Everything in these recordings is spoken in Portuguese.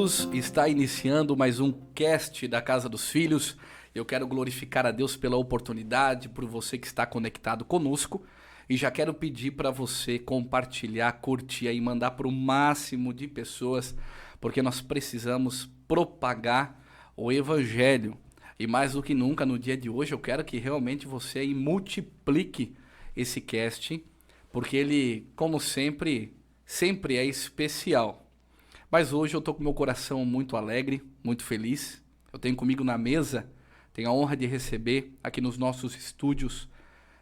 Deus, está iniciando mais um cast da Casa dos Filhos. Eu quero glorificar a Deus pela oportunidade, por você que está conectado conosco. E já quero pedir para você compartilhar, curtir e mandar para o máximo de pessoas, porque nós precisamos propagar o Evangelho. E mais do que nunca, no dia de hoje, eu quero que realmente você aí multiplique esse cast, porque ele, como sempre é especial. Mas hoje eu estou com meu coração muito alegre, muito feliz. Eu tenho comigo na mesa, tenho a honra de receber aqui nos nossos estúdios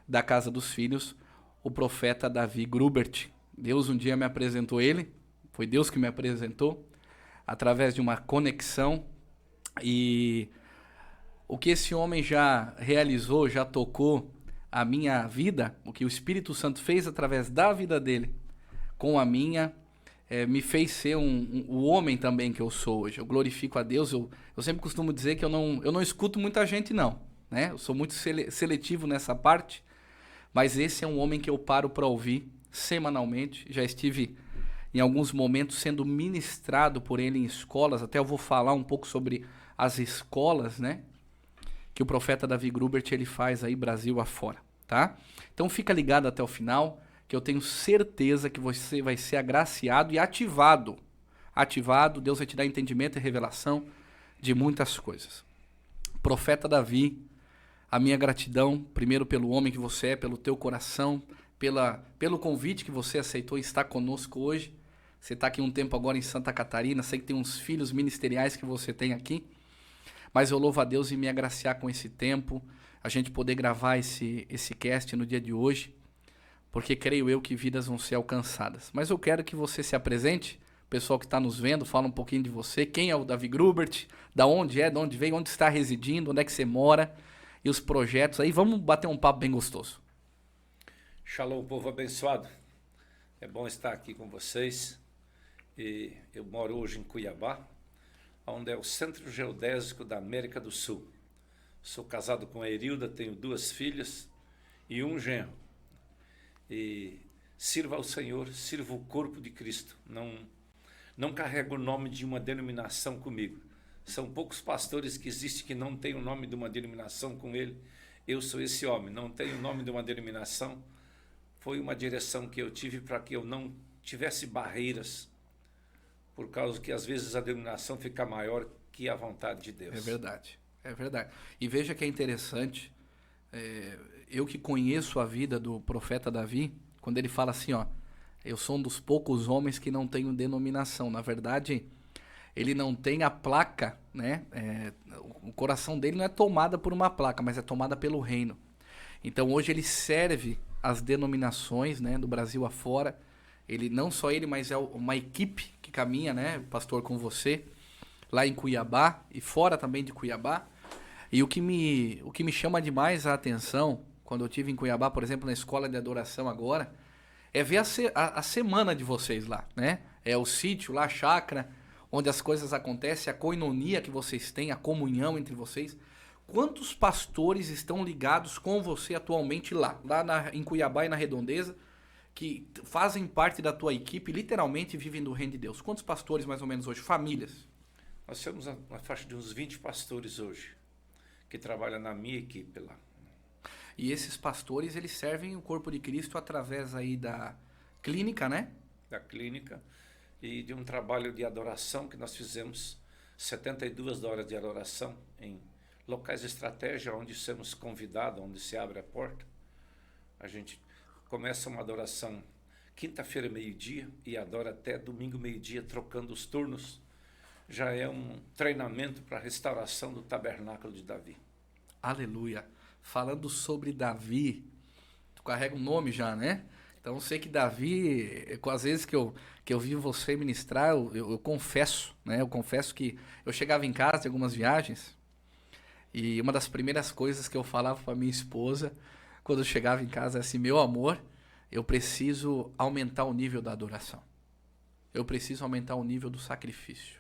da Casa dos Filhos, o profeta Davi Grubert. Deus um dia me apresentou ele, foi Deus que me apresentou, através de uma conexão. E o que esse homem já realizou, já tocou a minha vida, o que o Espírito Santo fez através da vida dele com a minha, me fez ser o homem também que eu sou hoje. Eu glorifico a Deus. Eu sempre costumo dizer que eu não escuto muita gente, não, né? Eu sou muito seletivo nessa parte, mas esse é um homem que eu paro para ouvir semanalmente. Já estive em alguns momentos sendo ministrado por ele em escolas. Até eu vou falar um pouco sobre as escolas, né, que o profeta Davi Grubert ele faz aí Brasil afora, tá? Então fica ligado até o final, que eu tenho certeza que você vai ser agraciado e ativado. Deus vai te dar entendimento e revelação de muitas coisas. Profeta Davi, a minha gratidão, primeiro pelo homem que você é, pelo teu coração, pelo convite que você aceitou e está conosco hoje. Você está aqui um tempo agora em Santa Catarina, sei que tem uns filhos ministeriais que você tem aqui, mas eu louvo a Deus em me agraciar com esse tempo, a gente poder gravar esse cast no dia de hoje, porque creio eu que vidas vão ser alcançadas. Mas eu quero que você se apresente, o pessoal que está nos vendo, fala um pouquinho de você, quem é o Davi Grubert, de onde veio, onde está residindo, onde é que você mora, e os projetos aí. Vamos bater um papo bem gostoso. Shalom, povo abençoado. É bom estar aqui com vocês. E eu moro hoje em Cuiabá, onde é o Centro Geodésico da América do Sul. Sou casado com a Erilda, tenho 2 filhas e um genro. E sirva ao Senhor, sirva o corpo de Cristo. Não carrego o nome de uma denominação comigo. São poucos pastores que existem que não têm o nome de uma denominação com ele. Eu sou esse homem, não tenho o nome de uma denominação. Foi uma direção que eu tive para que eu não tivesse barreiras, por causa que às vezes a denominação fica maior que a vontade de Deus. É verdade. E veja que é interessante, eu que conheço a vida do profeta Davi, quando ele fala assim, ó, eu sou um dos poucos homens que não tenho denominação. Na verdade, ele não tem a placa, né? O coração dele não é tomada por uma placa, mas é tomada pelo reino. Então hoje ele serve as denominações, né, do Brasil afora. Ele, não só ele, mas é uma equipe que caminha, né, pastor, com você, lá em Cuiabá e fora também de Cuiabá. E o que me chama demais a atenção, quando eu estive em Cuiabá, por exemplo, na escola de adoração agora, é ver a semana de vocês lá, né? É o sítio lá, a chácara, onde as coisas acontecem, a koinonia que vocês têm, a comunhão entre vocês. Quantos pastores estão ligados com você atualmente lá em Cuiabá e na Redondeza, que fazem parte da tua equipe, literalmente vivem do reino de Deus? Quantos pastores mais ou menos hoje? Famílias? Nós temos uma faixa de uns 20 pastores hoje, que trabalham na minha equipe lá. E esses pastores, eles servem o corpo de Cristo através aí da clínica, né? Da clínica e de um trabalho de adoração que nós fizemos, 72 horas de adoração em locais de estratégia, onde somos convidados, onde se abre a porta. A gente começa uma adoração quinta-feira, meio-dia, e adora até domingo, meio-dia, trocando os turnos. Já é um treinamento para a restauração do tabernáculo de Davi. Aleluia. Falando sobre Davi, tu carrega um nome já, né? Então eu sei que Davi, às vezes que eu vi você ministrar, eu confesso, né? Eu confesso que eu chegava em casa de algumas viagens e uma das primeiras coisas que eu falava para minha esposa quando eu chegava em casa é assim: meu amor, eu preciso aumentar o nível da adoração. Eu preciso aumentar o nível do sacrifício.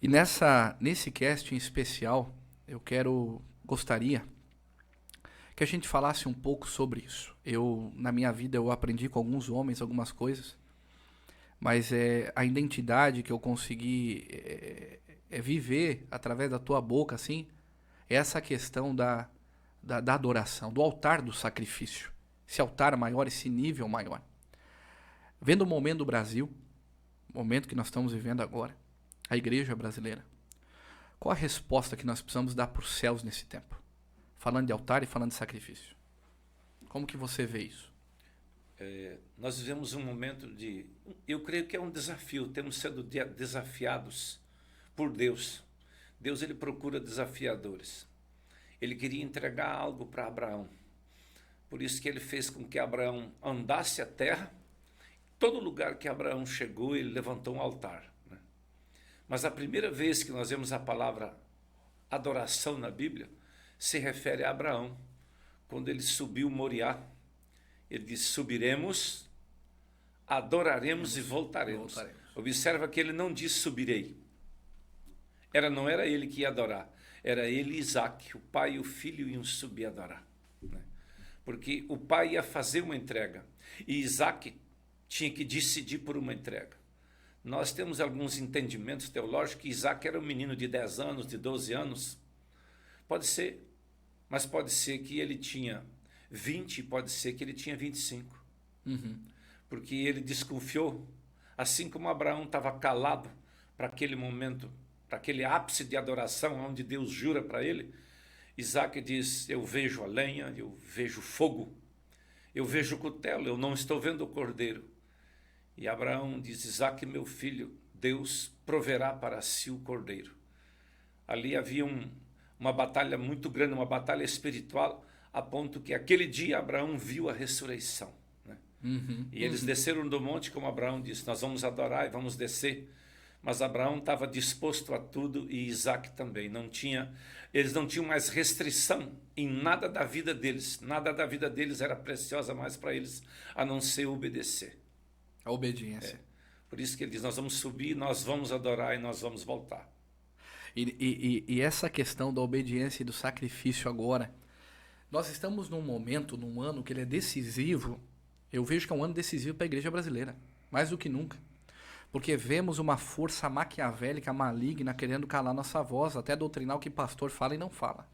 E nesse cast em especial, gostaria que a gente falasse um pouco sobre isso. Na minha vida, eu aprendi com alguns homens algumas coisas, mas a identidade que eu consegui viver através da tua boca, assim, é essa questão da adoração, do altar do sacrifício. Esse altar maior, esse nível maior. Vendo o momento do Brasil, o momento que nós estamos vivendo agora, a igreja brasileira, qual a resposta que nós precisamos dar para os céus nesse tempo? Falando de altar e falando de sacrifício. Como que você vê isso? Nós vivemos um momento de... Eu creio que é um desafio, temos sido desafiados por Deus. Deus, ele procura desafiadores. Ele queria entregar algo para Abraão. Por isso que ele fez com que Abraão andasse a terra. Todo lugar que Abraão chegou, ele levantou um altar, né? Mas a primeira vez que nós vemos a palavra adoração na Bíblia, se refere a Abraão. Quando ele subiu Moriá, ele diz, subiremos, adoraremos e voltaremos. Observa que ele não diz subirei. Não era ele que ia adorar, era ele e Isaac, o pai e o filho iam subir a adorar, né? Porque o pai ia fazer uma entrega e Isaac tinha que decidir por uma entrega. Nós temos alguns entendimentos teológicos que Isaac era um menino de 10 anos, de 12 anos. Pode ser, mas pode ser que ele tinha 20, pode ser que ele tinha 25. Porque ele desconfiou, assim como Abraão estava calado para aquele momento, para aquele ápice de adoração, onde Deus jura para ele, Isaac diz, eu vejo a lenha, eu vejo fogo, eu vejo o cutelo, eu não estou vendo o cordeiro. E Abraão diz, Isaac, meu filho, Deus proverá para si o cordeiro. Ali havia uma batalha muito grande, uma batalha espiritual, a ponto que aquele dia Abraão viu a ressurreição, né? E eles desceram do monte, como Abraão disse, nós vamos adorar e vamos descer. Mas Abraão estava disposto a tudo e Isaac também. Eles não tinham mais restrição em nada da vida deles. Nada da vida deles era preciosa mais para eles, a não ser obedecer. A obediência. Por isso que ele diz, nós vamos subir, nós vamos adorar e nós vamos voltar. E essa questão da obediência e do sacrifício agora, nós estamos num momento, num ano que ele é decisivo. Eu vejo que é um ano decisivo para a igreja brasileira, mais do que nunca. Porque vemos uma força maquiavélica, maligna, querendo calar nossa voz, até doutrinar o que pastor fala e não fala.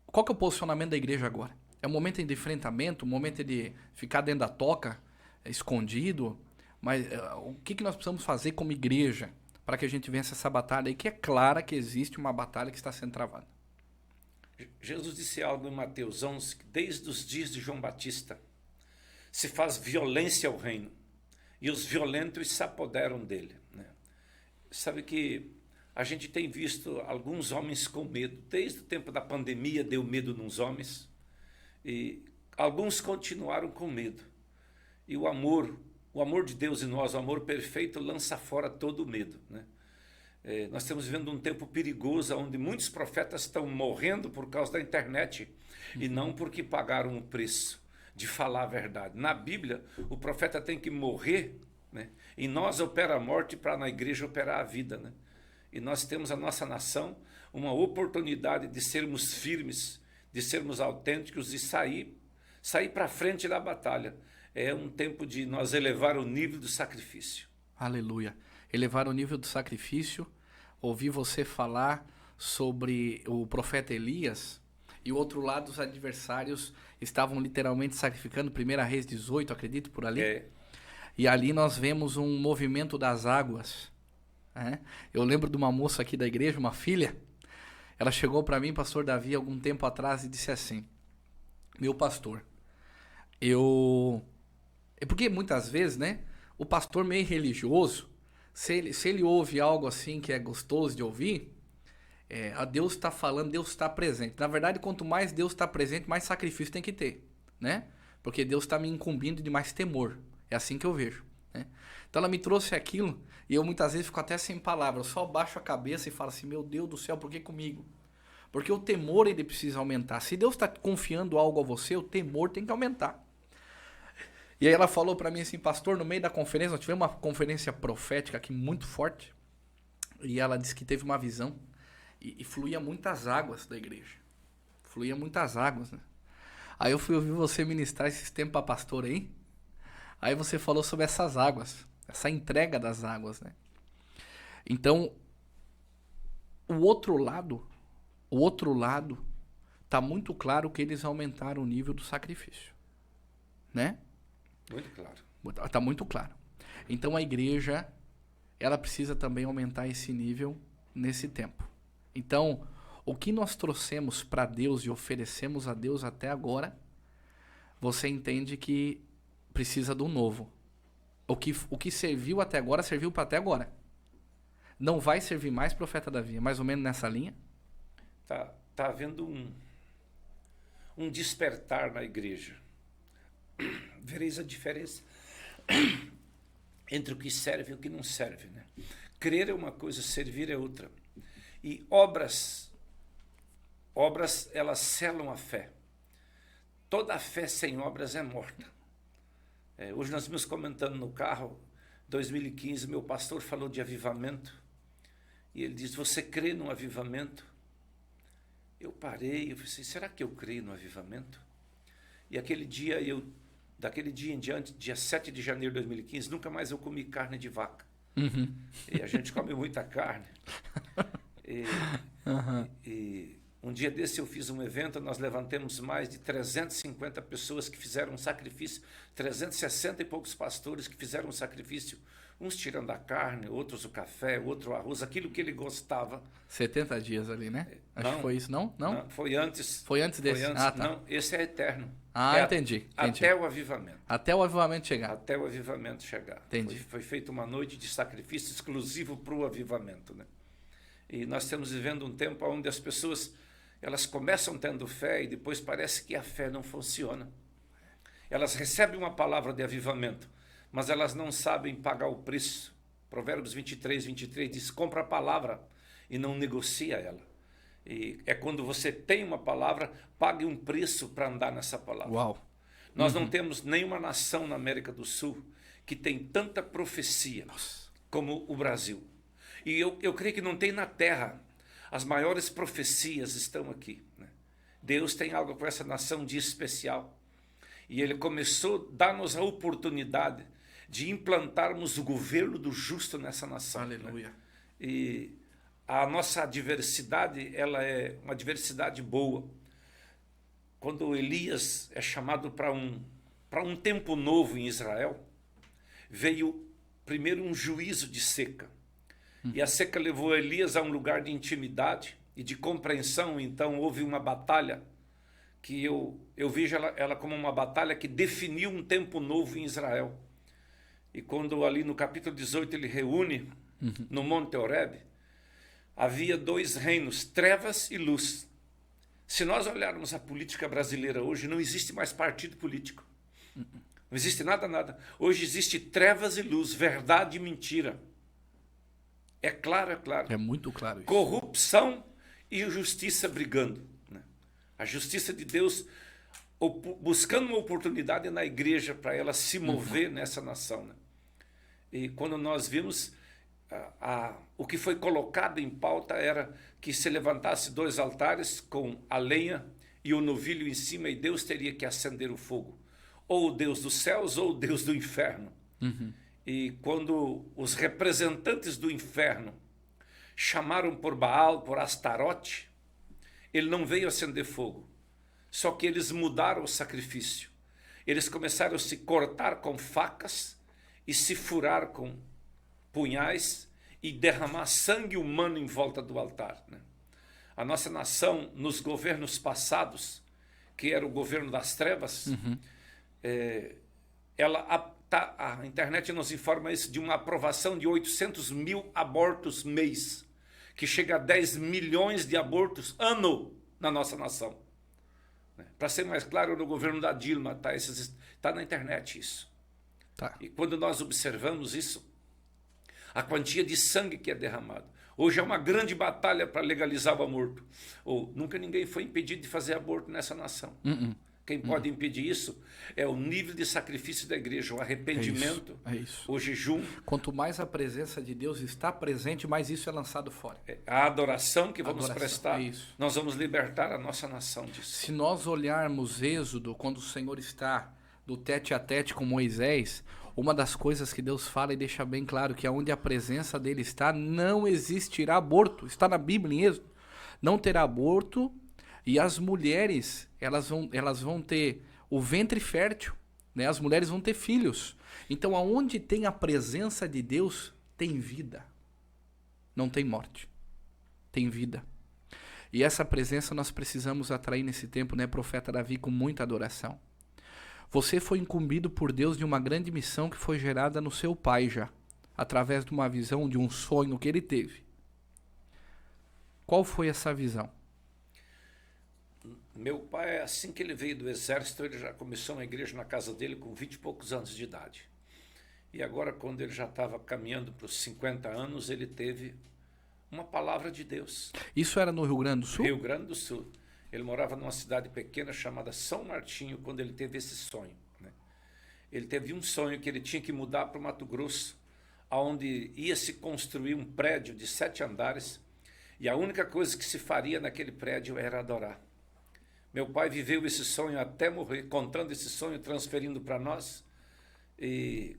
Qual que é o posicionamento da igreja agora? É um momento de enfrentamento, um momento de ficar dentro da toca, escondido, mas o que nós precisamos fazer como igreja para que a gente vença essa batalha e que é clara que existe uma batalha que está sendo travada? Jesus disse algo em Mateus 11, que desde os dias de João Batista se faz violência ao reino e os violentos se apoderam dele, né? Sabe que a gente tem visto alguns homens com medo, desde o tempo da pandemia deu medo nos homens e alguns continuaram com medo. E o amor de Deus em nós, o amor perfeito, lança fora todo o medo, né? Nós estamos vivendo um tempo perigoso, onde muitos profetas estão morrendo por causa da internet, e não porque pagaram o preço de falar a verdade. Na Bíblia, o profeta tem que morrer, né? Em nós opera a morte para na igreja operar a vida, né? E nós temos a nossa nação uma oportunidade de sermos firmes, de sermos autênticos e sair para frente da batalha. É um tempo de nós elevar o nível do sacrifício. Aleluia. Elevar o nível do sacrifício. Ouvi você falar sobre o profeta Elias e o outro lado os adversários estavam literalmente sacrificando, 1 Reis 18, acredito, por ali. E ali nós vemos um movimento das águas. Eu lembro de uma moça aqui da igreja, uma filha, ela chegou para mim, pastor Davi, algum tempo atrás e disse assim, meu pastor, porque muitas vezes, né, o pastor meio religioso, se ele ouve algo assim que é gostoso de ouvir, a Deus está falando, Deus está presente. Na verdade, quanto mais Deus está presente, mais sacrifício tem que ter, né? Porque Deus está me incumbindo de mais temor. É assim que eu vejo, né? Então ela me trouxe aquilo e eu muitas vezes fico até sem palavras. Eu só baixo a cabeça e falo assim, meu Deus do céu, por que comigo? Porque o temor ele precisa aumentar. Se Deus está confiando algo a você, o temor tem que aumentar. E aí ela falou para mim assim, pastor, no meio da conferência, nós tivemos uma conferência profética aqui muito forte, e ela disse que teve uma visão, e fluía muitas águas da igreja. Fluía muitas águas, né? Aí eu fui ouvir você ministrar esses tempos para pastor aí, aí você falou sobre essas águas. essa entrega das águas, né? Então, o outro lado, tá muito claro que eles aumentaram o nível do sacrifício, né? Muito claro. Tá muito claro. Então a igreja, ela precisa também aumentar esse nível nesse tempo. Então, o que nós trouxemos para Deus e oferecemos a Deus até agora, você entende que precisa do novo. O que serviu até agora, serviu para até agora. Não vai servir mais, profeta Davi, mais ou menos nessa linha? Tá havendo um despertar na igreja. Vereis a diferença entre o que serve e o que não serve, né? Crer é uma coisa, servir é outra. E obras elas selam a fé. Toda a fé sem obras é morta. Hoje nós vimos comentando no carro, 2015, meu pastor falou de avivamento, e ele diz, você crê no avivamento? Eu parei, eu pensei, será que eu creio no avivamento? E daquele dia em diante, dia 7 de janeiro de 2015, nunca mais eu comi carne de vaca. Uhum. E a gente come muita carne. E um dia desse eu fiz um evento, nós levantamos mais de 350 pessoas que fizeram um sacrifício, 360 e poucos pastores que fizeram um sacrifício, uns tirando a carne, outros o café, outro o arroz, aquilo que ele gostava. 70 dias ali, né? Acho que foi isso, não? Não, foi antes. Foi antes desse? Tá. Não, esse é eterno. Entendi. Até o avivamento. Até o avivamento chegar. Até o avivamento chegar. Entendi. Foi feita uma noite de sacrifício exclusivo para o avivamento, né? E nós estamos vivendo um tempo onde as pessoas, elas começam tendo fé e depois parece que a fé não funciona. Elas recebem uma palavra de avivamento, mas elas não sabem pagar o preço. Provérbios 23 diz, compra a palavra e não negocia ela. E é quando você tem uma palavra, pague um preço para andar nessa palavra. Uau. Nós não temos nenhuma nação na América do Sul que tem tanta profecia como o Brasil. E eu creio que não tem na terra. As maiores profecias estão aqui, né? Deus tem algo com essa nação de especial. E Ele começou a dar-nos a oportunidade de implantarmos o governo do justo nessa nação. Aleluia. Né? E a nossa diversidade, ela é uma diversidade boa. Quando Elias é chamado para um tempo novo em Israel, veio primeiro um juízo de seca. E a seca levou Elias a um lugar de intimidade e de compreensão. Então houve uma batalha que eu vejo ela como uma batalha que definiu um tempo novo em Israel. E quando ali no capítulo 18 ele reúne no Monte Horebe, havia dois reinos, trevas e luz. Se nós olharmos a política brasileira hoje, não existe mais partido político. Não existe nada. Hoje existe trevas e luz, verdade e mentira. É claro. É muito claro isso. Corrupção e justiça brigando, né? A justiça de Deus buscando uma oportunidade na igreja para ela se mover nessa nação, né? E quando nós vimos, o que foi colocado em pauta era que se levantasse dois altares com a lenha e o novilho em cima e Deus teria que acender o fogo. Ou o Deus dos céus ou o Deus do inferno. E quando os representantes do inferno chamaram por Baal, por Astarote, ele não veio acender fogo. Só que eles mudaram o sacrifício. Eles começaram a se cortar com facas e se furar com punhais e derramar sangue humano em volta do altar, né? A nossa nação, nos governos passados, que era o governo das trevas, a internet nos informa isso, de uma aprovação de 800 mil abortos mês, que chega a 10 milhões de abortos ano na nossa nação. Para ser mais claro, no governo da Dilma, tá na internet isso. Tá. E quando nós observamos isso, a quantia de sangue que é derramado. Hoje é uma grande batalha para legalizar o aborto. Nunca ninguém foi impedido de fazer aborto nessa nação. Quem pode impedir isso é o nível de sacrifício da igreja, o arrependimento, o jejum. Quanto mais a presença de Deus está presente, mais isso é lançado fora. A adoração que vamos prestar, nós vamos libertar a nossa nação disso. Se nós olharmos Êxodo, quando o Senhor está do tete a tete com Moisés, uma das coisas que Deus fala e deixa bem claro que onde a presença dele está, não existirá aborto. Está na Bíblia em Êxodo. Não terá aborto e as mulheres, elas vão ter o ventre fértil, né? As mulheres vão ter filhos. Então, aonde tem a presença de Deus, tem vida. Não tem morte. Tem vida. E essa presença nós precisamos atrair nesse tempo, né, profeta Davi, com muita adoração. Você foi incumbido por Deus de uma grande missão que foi gerada no seu pai já, através de uma visão, de um sonho que ele teve. Qual foi essa visão? Meu pai, assim que ele veio do exército, ele já começou uma igreja na casa dele com 20 e poucos anos de idade. E agora, quando ele já estava caminhando para os 50 anos, ele teve uma palavra de Deus. Isso era no Rio Grande do Sul? Rio Grande do Sul. Ele morava numa cidade pequena chamada São Martinho, quando ele teve esse sonho, né? Ele teve um sonho que ele tinha que mudar para o Mato Grosso, onde ia se construir um prédio de 7 andares, e a única coisa que se faria naquele prédio era adorar. Meu pai viveu esse sonho até morrer, contando esse sonho, transferindo para nós, e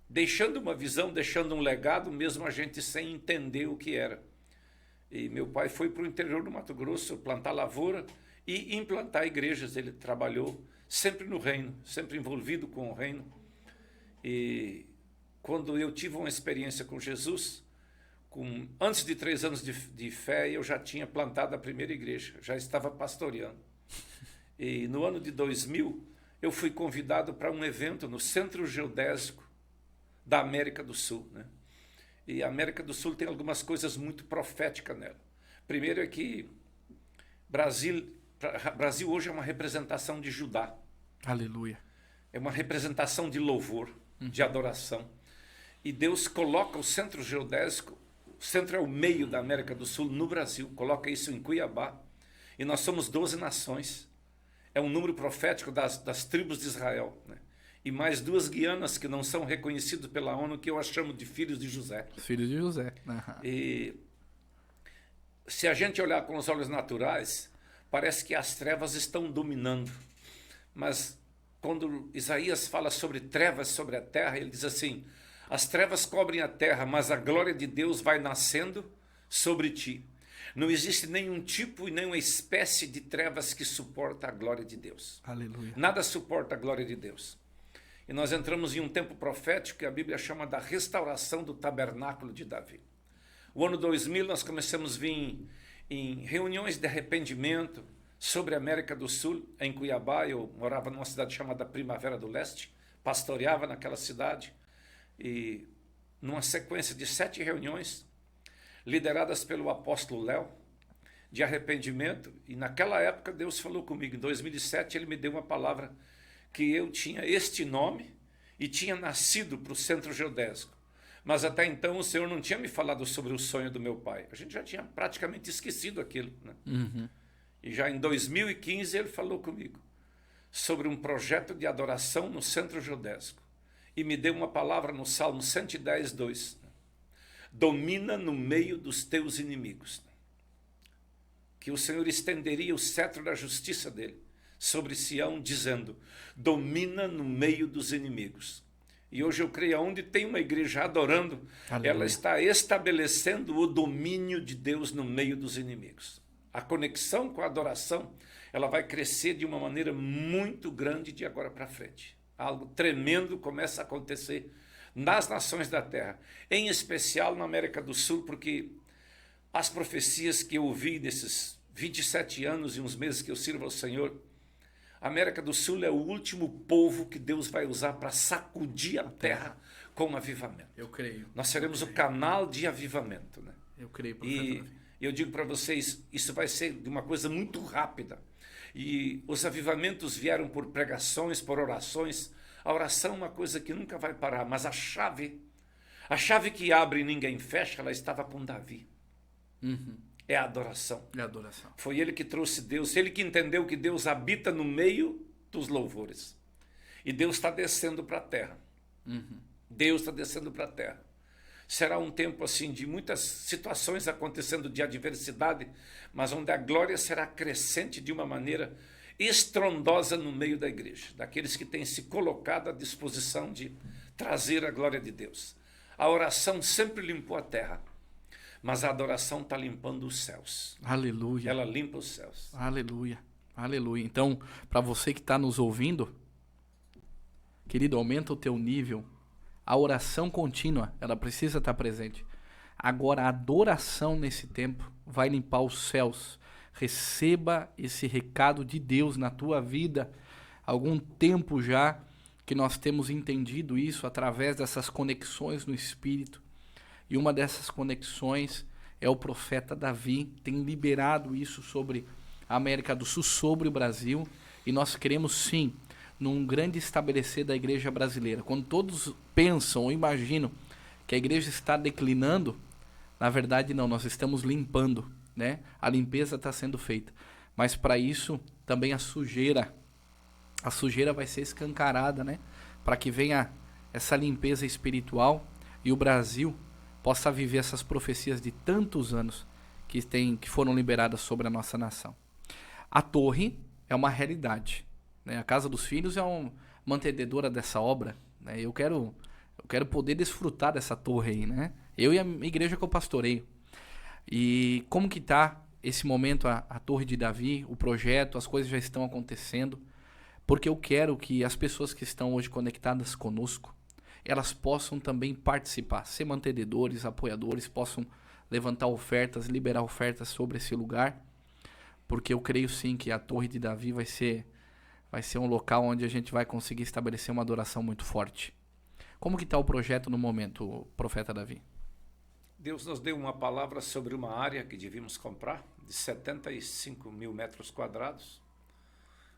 deixando uma visão, deixando um legado, mesmo a gente sem entender o que era. E meu pai foi para o interior do Mato Grosso plantar lavoura e implantar igrejas. Ele trabalhou sempre no reino, sempre envolvido com o reino. E quando eu tive uma experiência com Jesus, antes de 3 anos de fé, eu já tinha plantado a primeira igreja, já estava pastoreando. E no ano de 2000, eu fui convidado para um evento no Centro Geodésico da América do Sul, né? E a América do Sul tem algumas coisas muito proféticas nela. Primeiro é que Brasil hoje é uma representação de Judá. Aleluia. É uma representação de louvor, de adoração. E Deus coloca o Centro Geodésico, o centro é o meio da América do Sul, no Brasil, coloca isso em Cuiabá. E nós somos 12 nações. É um número profético das tribos de Israel, né? E mais 2 Guianas que não são reconhecidos pela ONU, que eu as chamo de filhos de José. Filhos de José. Uhum. E se a gente olhar com os olhos naturais, parece que as trevas estão dominando. Mas quando Isaías fala sobre trevas sobre a terra, ele diz assim: as trevas cobrem a terra, mas a glória de Deus vai nascendo sobre ti. Não existe nenhum tipo e nenhuma espécie de trevas que suporta a glória de Deus. Aleluia. Nada suporta a glória de Deus. E nós entramos em um tempo profético que a Bíblia chama da restauração do tabernáculo de Davi. O ano 2000 nós começamos a vir em reuniões de arrependimento sobre a América do Sul, em Cuiabá. Eu morava numa cidade chamada Primavera do Leste, pastoreava naquela cidade. E numa sequência de 7 reuniões, lideradas pelo apóstolo Léo, de arrependimento. E naquela época Deus falou comigo. Em 2007 ele me deu uma palavra que eu tinha este nome e tinha nascido para o Centro Geodésico. Mas até então o Senhor não tinha me falado sobre o sonho do meu pai. A gente já tinha praticamente esquecido aquilo, né? Uhum. E já em 2015 ele falou comigo sobre um projeto de adoração no Centro Geodésico. E me deu uma palavra no Salmo 110, 2. Domina no meio dos teus inimigos. Que o Senhor estenderia o cetro da justiça dele sobre Sião, dizendo: domina no meio dos inimigos. E hoje eu creio, onde tem uma igreja adorando, aleluia, ela está estabelecendo o domínio de Deus no meio dos inimigos. A conexão com a adoração, ela vai crescer de uma maneira muito grande de agora para frente. Algo tremendo começa a acontecer nas nações da terra, em especial na América do Sul, porque as profecias que eu ouvi nesses 27 anos e uns meses que eu sirvo ao Senhor, a América do Sul é o último povo que Deus vai usar para sacudir a terra com um avivamento. Eu creio. Nós seremos o canal de avivamento, né? Eu creio, profeta Davi. E eu digo para vocês, isso vai ser de uma coisa muito rápida. E os avivamentos vieram por pregações, por orações. A oração é uma coisa que nunca vai parar, mas a chave que abre e ninguém fecha, ela estava com Davi. Uhum. É a adoração. É a adoração. Foi ele que trouxe Deus, ele que entendeu que Deus habita no meio dos louvores. E Deus está descendo para a terra. Uhum. Deus está descendo para a terra. Será um tempo assim de muitas situações acontecendo de adversidade, mas onde a glória será crescente de uma maneira. estrondosa no meio da igreja, daqueles que têm se colocado à disposição de trazer a glória de Deus. A oração sempre limpou a terra, mas a adoração está limpando os céus. Aleluia. Ela limpa os céus. Aleluia. Aleluia. Então, para você que está nos ouvindo, querido, aumenta o teu nível. A oração contínua, ela precisa estar presente. Agora, a adoração nesse tempo vai limpar os céus. Receba esse recado de Deus na tua vida. Há algum tempo já que nós temos entendido isso através dessas conexões no Espírito. E uma dessas conexões é o profeta Davi. Tem liberado isso sobre a América do Sul, sobre o Brasil. E nós queremos sim num grande estabelecer da igreja brasileira. Quando todos pensam ou imaginam que a igreja está declinando, na verdade não, nós estamos limpando, né? A limpeza está sendo feita. Mas para isso também a sujeira vai ser escancarada, né? Para que venha essa limpeza espiritual e o Brasil possa viver essas profecias de tantos anos que foram liberadas sobre a nossa nação. A torre é uma realidade, né? A Casa dos Filhos é uma mantenedora dessa obra, né? Eu quero poder desfrutar dessa torre aí, né? Eu e a igreja que eu pastoreio. E como que está esse momento, a Torre de Davi, o projeto, as coisas já estão acontecendo, porque eu quero que as pessoas que estão hoje conectadas conosco, elas possam também participar, ser mantenedores, apoiadores, possam levantar ofertas, liberar ofertas sobre esse lugar, porque eu creio sim que a Torre de Davi vai ser um local onde a gente vai conseguir estabelecer uma adoração muito forte. Como que está o projeto no momento, profeta Davi? Deus nos deu uma palavra sobre uma área que devíamos comprar, de 75 mil metros quadrados.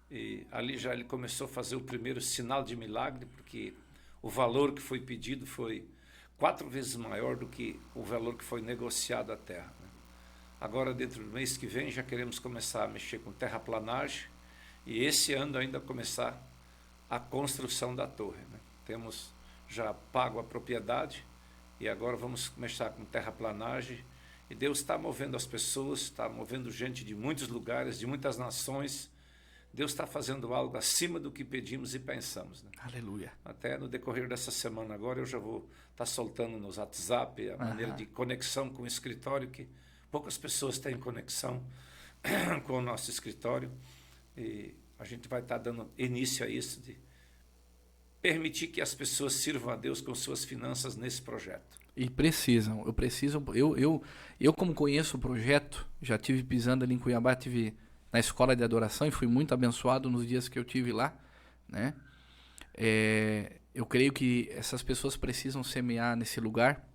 E ali já ele começou a fazer o primeiro sinal de milagre, porque o valor que foi pedido foi 4 vezes maior do que o valor que foi negociado à terra, né? Agora, dentro do mês que vem, já queremos começar a mexer com terraplanagem e esse ano ainda começar a construção da torre, né? Temos já pago a propriedade e agora vamos começar com terraplanagem. E Deus está movendo as pessoas, está movendo gente de muitos lugares, de muitas nações. Deus está fazendo algo acima do que pedimos e pensamos, né? Aleluia. Até no decorrer dessa semana agora eu já vou estar soltando nos WhatsApp a maneira de conexão com o escritório, que poucas pessoas têm conexão com o nosso escritório. E a gente vai estar dando início a isso, de permitir que as pessoas sirvam a Deus com suas finanças nesse projeto. E precisam, eu como conheço o projeto, já tive pisando ali em Cuiabá, tive na escola de adoração e fui muito abençoado nos dias que eu tive lá, né? Eu creio que essas pessoas precisam semear nesse lugar.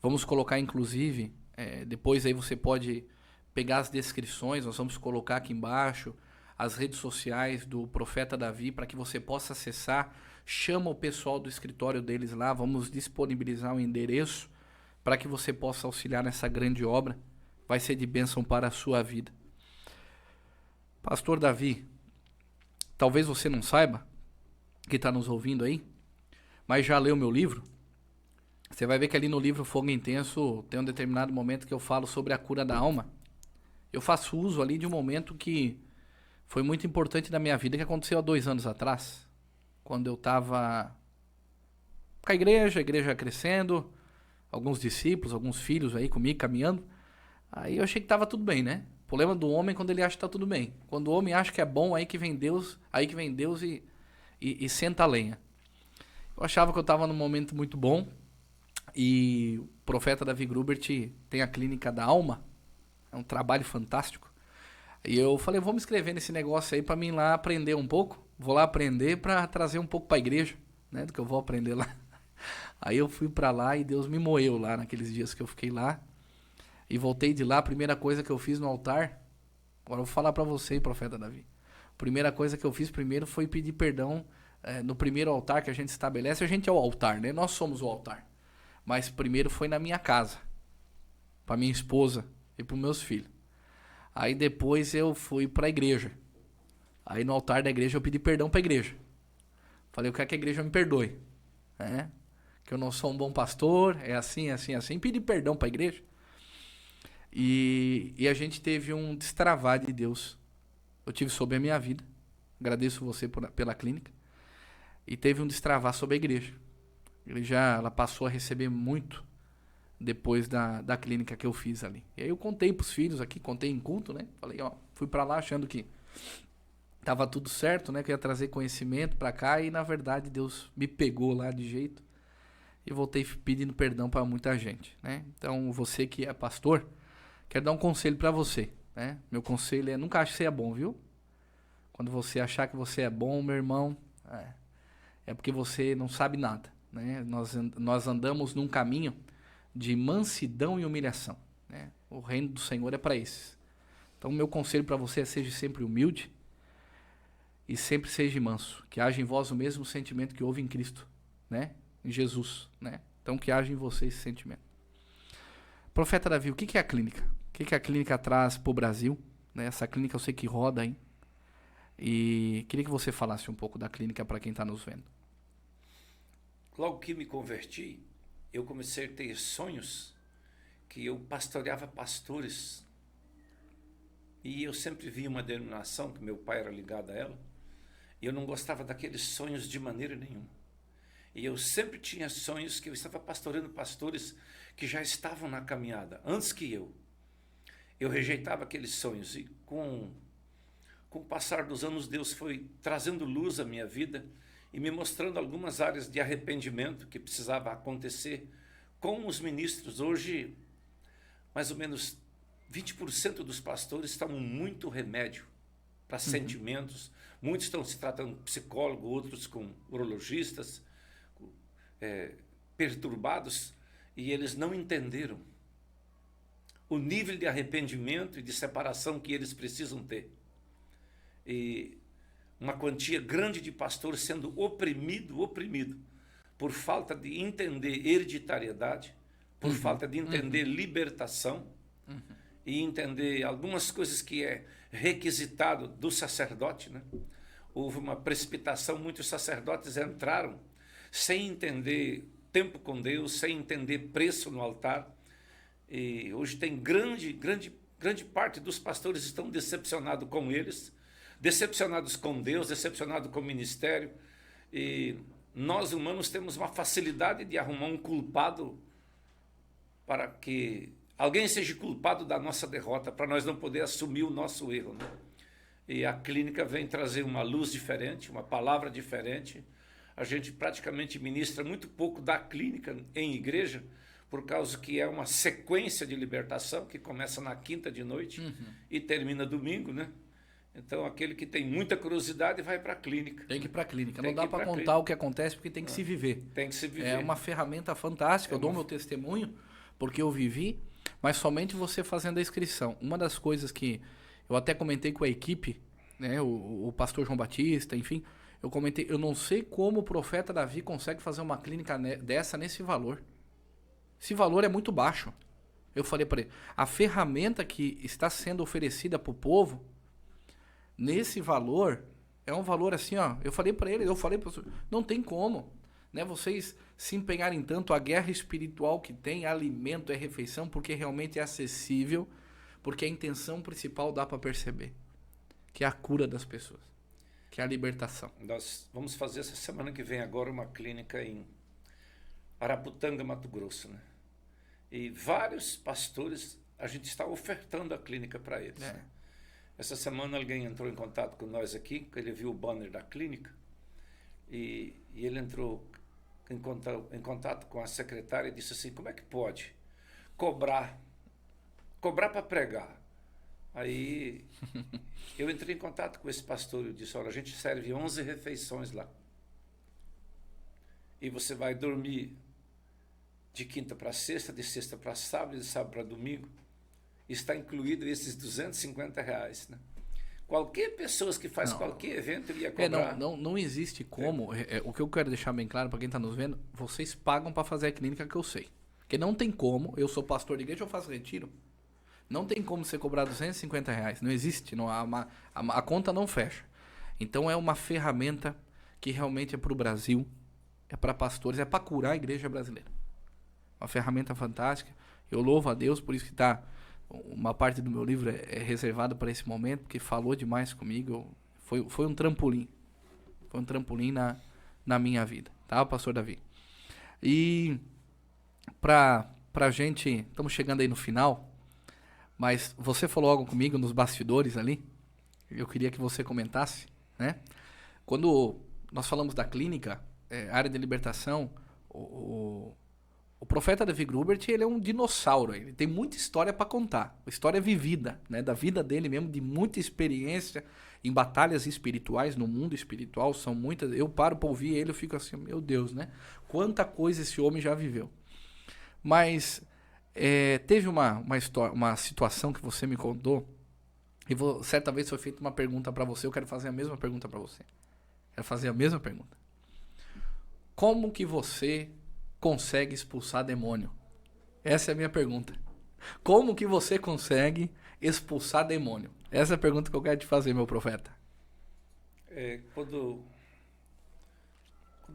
Vamos colocar inclusive, depois aí você pode pegar as descrições, nós vamos colocar aqui embaixo as redes sociais do profeta Davi para que você possa acessar. Chama o pessoal do escritório deles lá, vamos disponibilizar um endereço para que você possa auxiliar nessa grande obra. Vai ser de bênção para a sua vida. Pastor Davi, talvez você não saiba, que está nos ouvindo aí, mas já leu meu livro? Você vai ver que ali no livro Fogo Intenso tem um determinado momento que eu falo sobre a cura da alma. Eu faço uso ali de um momento que foi muito importante na minha vida, que aconteceu há 2 anos atrás, quando eu estava com a igreja crescendo, alguns discípulos, alguns filhos aí comigo caminhando. Aí eu achei que estava tudo bem, né? O problema do homem é quando ele acha que está tudo bem. Quando o homem acha que é bom, aí que vem Deus e senta a lenha. Eu achava que eu estava num momento muito bom, e o profeta Davi Grubert tem a Clínica da Alma, é um trabalho fantástico. E eu falei, vou me inscrever nesse negócio aí para mim lá aprender um pouco. Vou lá aprender para trazer um pouco para a igreja, né, do que eu vou aprender lá. Aí eu fui para lá e Deus me moeu lá naqueles dias que eu fiquei lá. E voltei de lá, a primeira coisa que eu fiz no altar, agora eu vou falar para você, profeta Davi. A primeira coisa que eu fiz primeiro foi pedir perdão no primeiro altar que a gente estabelece. A gente é o altar, né? Nós somos o altar. Mas primeiro foi na minha casa, para minha esposa e para os meus filhos. Aí depois eu fui para a igreja. Aí no altar da igreja eu pedi perdão para a igreja. Falei, eu quero que a igreja me perdoe, né? Que eu não sou um bom pastor, é assim, assim, assim. Pedi perdão para a igreja. E a gente teve um destravar de Deus. eu tive sobre a minha vida. Agradeço você pela clínica. E teve um destravar sobre a igreja. A igreja, ela passou a receber muito depois da clínica que eu fiz ali. E aí eu contei pros filhos aqui, contei em culto, né? Falei, ó, fui pra lá achando que tava tudo certo, né? Que eu ia trazer conhecimento pra cá e, na verdade, Deus me pegou lá de jeito e voltei pedindo perdão pra muita gente, né? Então, você que é pastor, quero dar um conselho pra você, né? Meu conselho é nunca ache que você é bom, viu? Quando você achar que você é bom, meu irmão, é porque você não sabe nada, né? Nós andamos num caminho de mansidão e humilhação, né? O reino do Senhor é para esses. Então, meu conselho para você é seja sempre humilde e sempre seja manso, que haja em vós o mesmo sentimento que houve em Cristo, né? Em Jesus, né? Então, que haja em você esse sentimento. Profeta Davi, o que é a clínica? O que a clínica traz para o Brasil? Né? Essa clínica eu sei que roda, hein? E queria que você falasse um pouco da clínica para quem está nos vendo. Logo que me converti, eu comecei a ter sonhos que eu pastoreava pastores. E eu sempre vi uma denominação, que meu pai era ligado a ela, e eu não gostava daqueles sonhos de maneira nenhuma. E eu sempre tinha sonhos que eu estava pastoreando pastores que já estavam na caminhada, antes que eu. Eu rejeitava aqueles sonhos e com o passar dos anos Deus foi trazendo luz à minha vida e me mostrando algumas áreas de arrependimento que precisava acontecer com os ministros. Hoje, mais ou menos 20% dos pastores estão muito remédio para sentimentos. Muitos estão se tratando com psicólogo, outros com urologistas, perturbados, e eles não entenderam o nível de arrependimento e de separação que eles precisam ter. E uma quantia grande de pastores sendo oprimido por falta de entender hereditariedade, por falta de entender libertação e entender algumas coisas que é requisitado do sacerdote, né? Houve uma precipitação, muitos sacerdotes entraram sem entender tempo com Deus, sem entender preço no altar, e hoje tem grande parte dos pastores estão decepcionados com eles, decepcionados com Deus, decepcionados com o ministério, e nós humanos temos uma facilidade de arrumar um culpado para que alguém seja culpado da nossa derrota, para nós não poder assumir o nosso erro, né? E a clínica vem trazer uma luz diferente, uma palavra diferente. A gente praticamente ministra muito pouco da clínica em igreja, por causa que é uma sequência de libertação que começa na quinta de noite e termina domingo, né? Então, aquele que tem muita curiosidade vai para a clínica. Tem que ir para a clínica. Não dá para contar o que acontece, porque tem que se viver. Tem que se viver. É uma ferramenta fantástica. Eu dou meu testemunho, porque eu vivi, mas somente você fazendo a inscrição. Uma das coisas que eu até comentei com a equipe, né, o pastor João Batista, enfim, eu comentei, eu não sei como o profeta Davi consegue fazer uma clínica dessa nesse valor. Esse valor é muito baixo. Eu falei para ele, a ferramenta que está sendo oferecida para o povo, nesse valor, é um valor assim, ó. Eu falei para ele, não tem como, né? Vocês se empenharem tanto, a guerra espiritual que tem, alimento, é refeição, porque realmente é acessível, porque a intenção principal dá para perceber, que é a cura das pessoas, que é a libertação. Nós vamos fazer essa semana que vem agora uma clínica em Araputanga, Mato Grosso, né? E vários pastores, a gente está ofertando a clínica para eles, né? Essa semana alguém entrou em contato com nós aqui, ele viu o banner da clínica e ele entrou em contato com a secretária e disse assim, como é que pode cobrar para pregar? Aí eu entrei em contato com esse pastor e disse, olha, a gente serve 11 refeições lá. E você vai dormir de quinta para sexta, de sexta para sábado, de sábado para domingo. Está incluído esses R$250, né? Qualquer pessoa que faz qualquer evento ia cobrar. Não existe como. O que eu quero deixar bem claro para quem está nos vendo, vocês pagam para fazer a clínica que eu sei. Porque não tem como, eu sou pastor de igreja, eu faço retiro. Não tem como você cobrar R$250. Não existe, a conta não fecha. Então é uma ferramenta que realmente é para o Brasil, é para pastores, é para curar a igreja brasileira. Uma ferramenta fantástica. Eu louvo a Deus por isso que está uma parte do meu livro é reservada para esse momento, porque falou demais comigo. Foi um trampolim. Foi um trampolim na minha vida, tá, pastor Davi? E pra gente, estamos chegando aí no final, mas você falou algo comigo nos bastidores ali, eu queria que você comentasse, né? Quando nós falamos da clínica, área de libertação, o profeta Davi Grubert, ele é um dinossauro, ele tem muita história para contar, história vivida, né, da vida dele mesmo, de muita experiência em batalhas espirituais, no mundo espiritual, são muitas, eu paro para ouvir ele, eu fico assim, meu Deus, né, quanta coisa esse homem já viveu. Mas teve uma história, uma situação que você me contou, e certa vez foi feita uma pergunta para você, eu quero fazer a mesma pergunta para você. Quero fazer a mesma pergunta. Como que você consegue expulsar demônio? Essa é a minha pergunta. Como que você consegue expulsar demônio? Essa é a pergunta que eu quero te fazer, meu profeta. Quando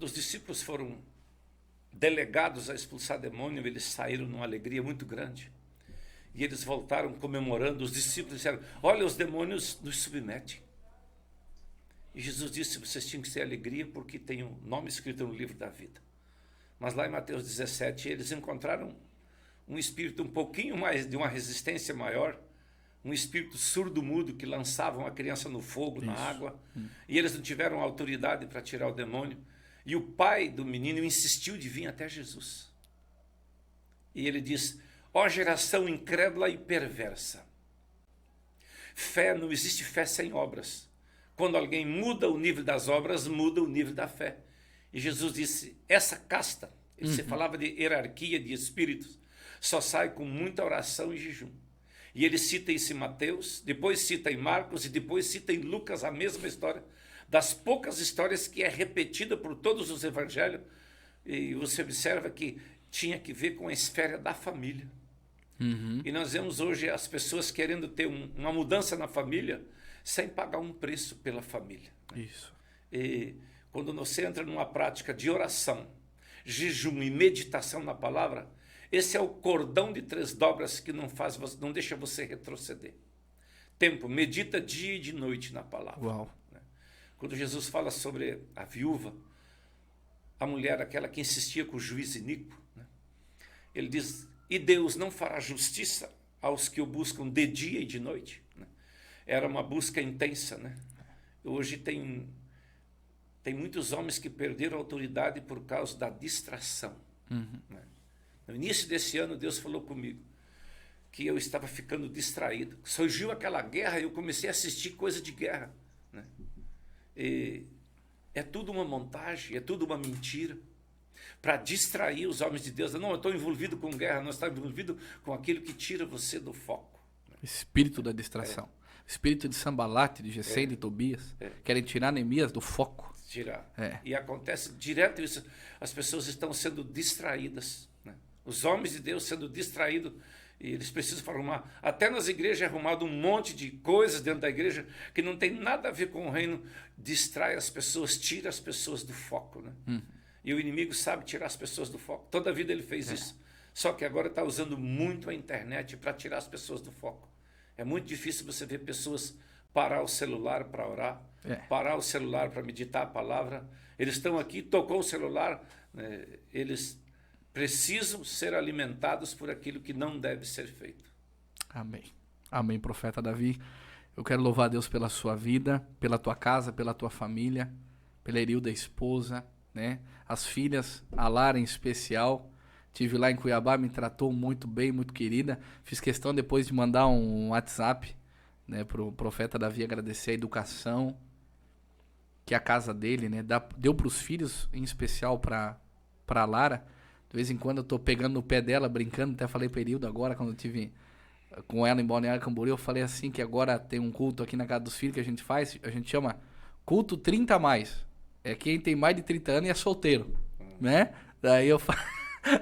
os discípulos foram delegados a expulsar demônio, eles saíram numa alegria muito grande. E eles voltaram comemorando. Os discípulos disseram, olha, os demônios nos submetem. E Jesus disse, vocês tinham que ter alegria porque tem um nome escrito no livro da vida. Mas lá em Mateus 17, eles encontraram um espírito um pouquinho mais, de uma resistência maior, um espírito surdo-mudo que lançava uma criança no fogo, na água, e eles não tiveram autoridade para tirar o demônio. E o pai do menino insistiu de vir até Jesus. E ele diz, ó geração incrédula e perversa, fé, não existe fé sem obras. Quando alguém muda o nível das obras, muda o nível da fé. E Jesus disse, essa casta, você falava de hierarquia de espíritos, só sai com muita oração e jejum. E ele cita isso em Mateus, depois cita em Marcos e depois cita em Lucas a mesma história, das poucas histórias que é repetida por todos os evangelhos. E você observa que tinha que ver com a esfera da família. E nós vemos hoje as pessoas querendo ter uma mudança na família sem pagar um preço pela família. Isso. E quando você entra numa prática de oração, jejum e meditação na palavra, esse é o cordão de 3 dobras que não deixa você retroceder. Tempo, medita dia e de noite na palavra. Uau. Quando Jesus fala sobre a viúva, a mulher, aquela que insistia com o juiz iníquo, né? Ele diz, e Deus não fará justiça aos que o buscam de dia e de noite? Né? Era uma busca intensa, né? Hoje tem muitos homens que perderam a autoridade por causa da distração. Né? No início desse ano, Deus falou comigo que eu estava ficando distraído. Surgiu aquela guerra e eu comecei a assistir coisa de guerra. Né? E é tudo uma montagem, é tudo uma mentira para distrair os homens de Deus. Não, eu estou envolvido com guerra, não estou envolvido com aquilo que tira você do foco. Espírito da distração. Espírito de Sambalate, de Gesem, de Tobias. Querem tirar Neemias do foco. Tirar. E acontece direto isso. As pessoas estão sendo distraídas. Né? Os homens de Deus sendo distraídos. E eles precisam arrumar. Até nas igrejas é arrumado um monte de coisas dentro da igreja que não tem nada a ver com o reino. Distrai as pessoas, tira as pessoas do foco. Né? E o inimigo sabe tirar as pessoas do foco. Toda a vida ele fez isso. Só que agora está usando muito a internet para tirar as pessoas do foco. É muito difícil você ver pessoas parar o celular para orar, parar o celular para meditar a palavra. Eles estão aqui, tocou o celular, né? Eles precisam ser alimentados por aquilo que não deve ser feito. Amém. Amém, profeta Davi. Eu quero louvar a Deus pela sua vida, pela tua casa, pela tua família, pela Erilda, esposa, né? As filhas, a Lara em especial. Tive lá em Cuiabá, me tratou muito bem, muito querida. Fiz questão depois de mandar um WhatsApp, né, pro profeta Davi, agradecer a educação que a casa dele, né, deu pros filhos, em especial pra Lara. De vez em quando eu tô pegando no pé dela, brincando, até falei pra Erilda agora, quando eu tive com ela em Balneário Camboriú, eu falei assim que agora tem um culto aqui na casa dos filhos que a gente faz, a gente chama culto 30 a mais. É quem tem mais de 30 anos e é solteiro, né? Daí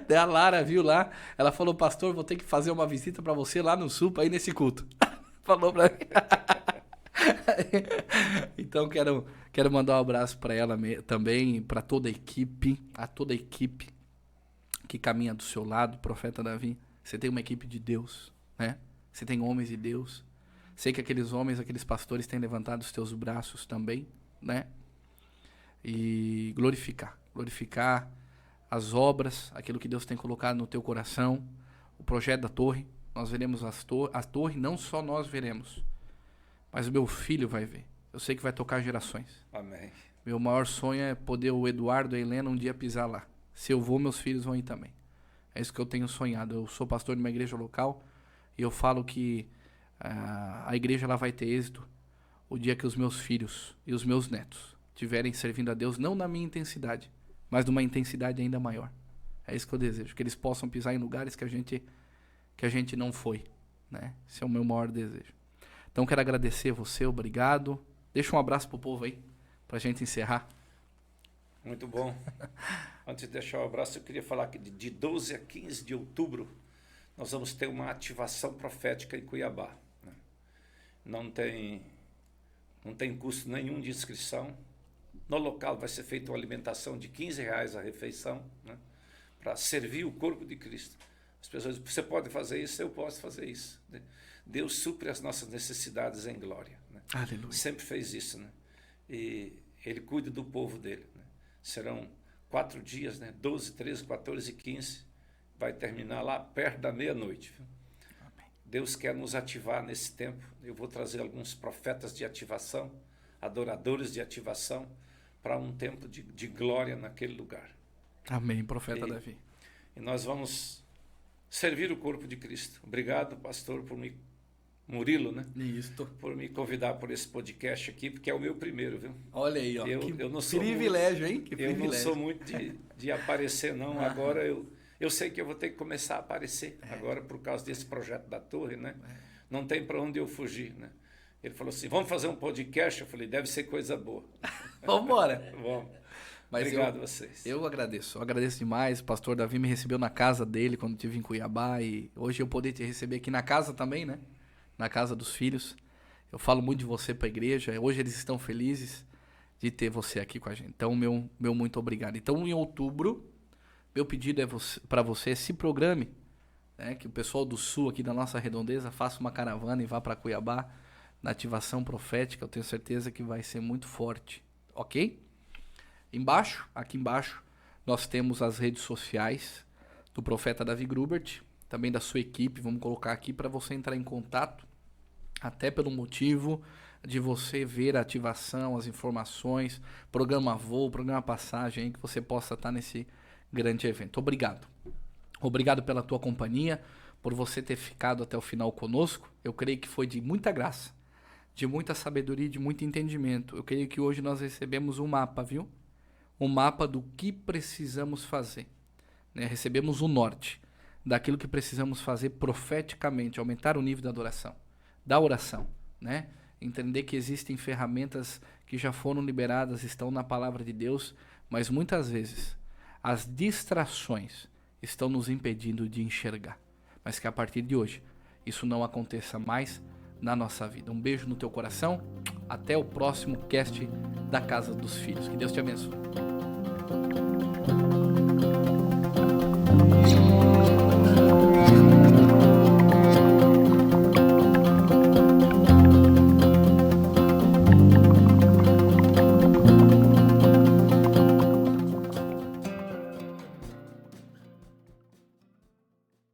daí a Lara viu lá, ela falou, pastor, vou ter que fazer uma visita pra você lá no sul, pra ir nesse culto. Falou pra mim. Então quero mandar um abraço pra ela também, pra toda a equipe que caminha do seu lado, profeta Davi. Você tem uma equipe de Deus, né? Você tem homens de Deus. Sei que aqueles homens, aqueles pastores têm levantado os teus braços também, né? E glorificar as obras, aquilo que Deus tem colocado no teu coração, o projeto da torre. Nós veremos a torre, não só nós veremos, mas o meu filho vai ver. Eu sei que vai tocar gerações. Amém. Meu maior sonho é poder o Eduardo e a Helena um dia pisar lá. Se eu vou, meus filhos vão ir também. É isso que eu tenho sonhado. Eu sou pastor de uma igreja local e eu falo que a igreja ela vai ter êxito o dia que os meus filhos e os meus netos estiverem servindo a Deus, não na minha intensidade, mas numa intensidade ainda maior. É isso que eu desejo, que eles possam pisar em lugares que a gente não foi, né? Esse é o meu maior desejo. Então quero agradecer você, obrigado. Deixa um abraço pro povo aí, pra gente encerrar. Muito bom. Antes de deixar o abraço, eu queria falar que de 12 a 15 de outubro nós vamos ter uma ativação profética em Cuiabá. Não tem custo nenhum de inscrição. No local vai ser feita uma alimentação de R$15 a refeição, né, para servir o corpo de Cristo. As pessoas dizem, você pode fazer isso, eu posso fazer isso. Né? Deus supre as nossas necessidades em glória. Né? Aleluia. Sempre fez isso. Né? E Ele cuida do povo dele. Né? Serão 4 dias, né? 12, 13, 14 e 15. Vai terminar lá perto da meia-noite. Deus quer nos ativar nesse tempo. Eu vou trazer alguns profetas de ativação, adoradores de ativação, para um tempo de glória naquele lugar. Amém, profeta Davi. E nós vamos servir o corpo de Cristo. Obrigado, pastor, Murilo, né? Isso. Por me convidar por esse podcast aqui, porque é o meu primeiro, viu? Olha aí, ó. Eu não sou privilégio, muito, hein? Que eu privilégio. não sou muito de aparecer, não. Agora eu sei que eu vou ter que começar a aparecer agora por causa desse projeto da torre, né? Não tem para onde eu fugir, né? Ele falou assim, vamos fazer um podcast? Eu falei, deve ser coisa boa. Vamos embora. Vamos. Mas obrigado a vocês. Eu agradeço demais. O pastor Davi me recebeu na casa dele quando estive em Cuiabá e hoje eu poder te receber aqui na casa também, né? Na casa dos filhos. Eu falo muito de você para a igreja. Hoje eles estão felizes de ter você aqui com a gente. Então, meu muito obrigado. Então, em outubro, meu pedido para você, se programe, né? Que o pessoal do Sul aqui da nossa redondeza faça uma caravana e vá para Cuiabá na ativação profética. Eu tenho certeza que vai ser muito forte, ok? Aqui embaixo, nós temos as redes sociais do profeta Davi Grubert, também da sua equipe. Vamos colocar aqui para você entrar em contato, até pelo motivo de você ver a ativação, as informações, programa voo, programa passagem, aí, que você possa estar nesse grande evento. Obrigado. Obrigado pela tua companhia, por você ter ficado até o final conosco. Eu creio que foi de muita graça, de muita sabedoria, de muito entendimento. Eu creio que hoje nós recebemos um mapa, viu? Um mapa do que precisamos fazer. Né? Recebemos o norte daquilo que precisamos fazer profeticamente, aumentar o nível da adoração, da oração, né? Entender que existem ferramentas que já foram liberadas, estão na palavra de Deus, mas muitas vezes as distrações estão nos impedindo de enxergar. Mas que a partir de hoje isso não aconteça mais na nossa vida. Um beijo no teu coração. Até o próximo cast da Casa dos Filhos. Que Deus te abençoe.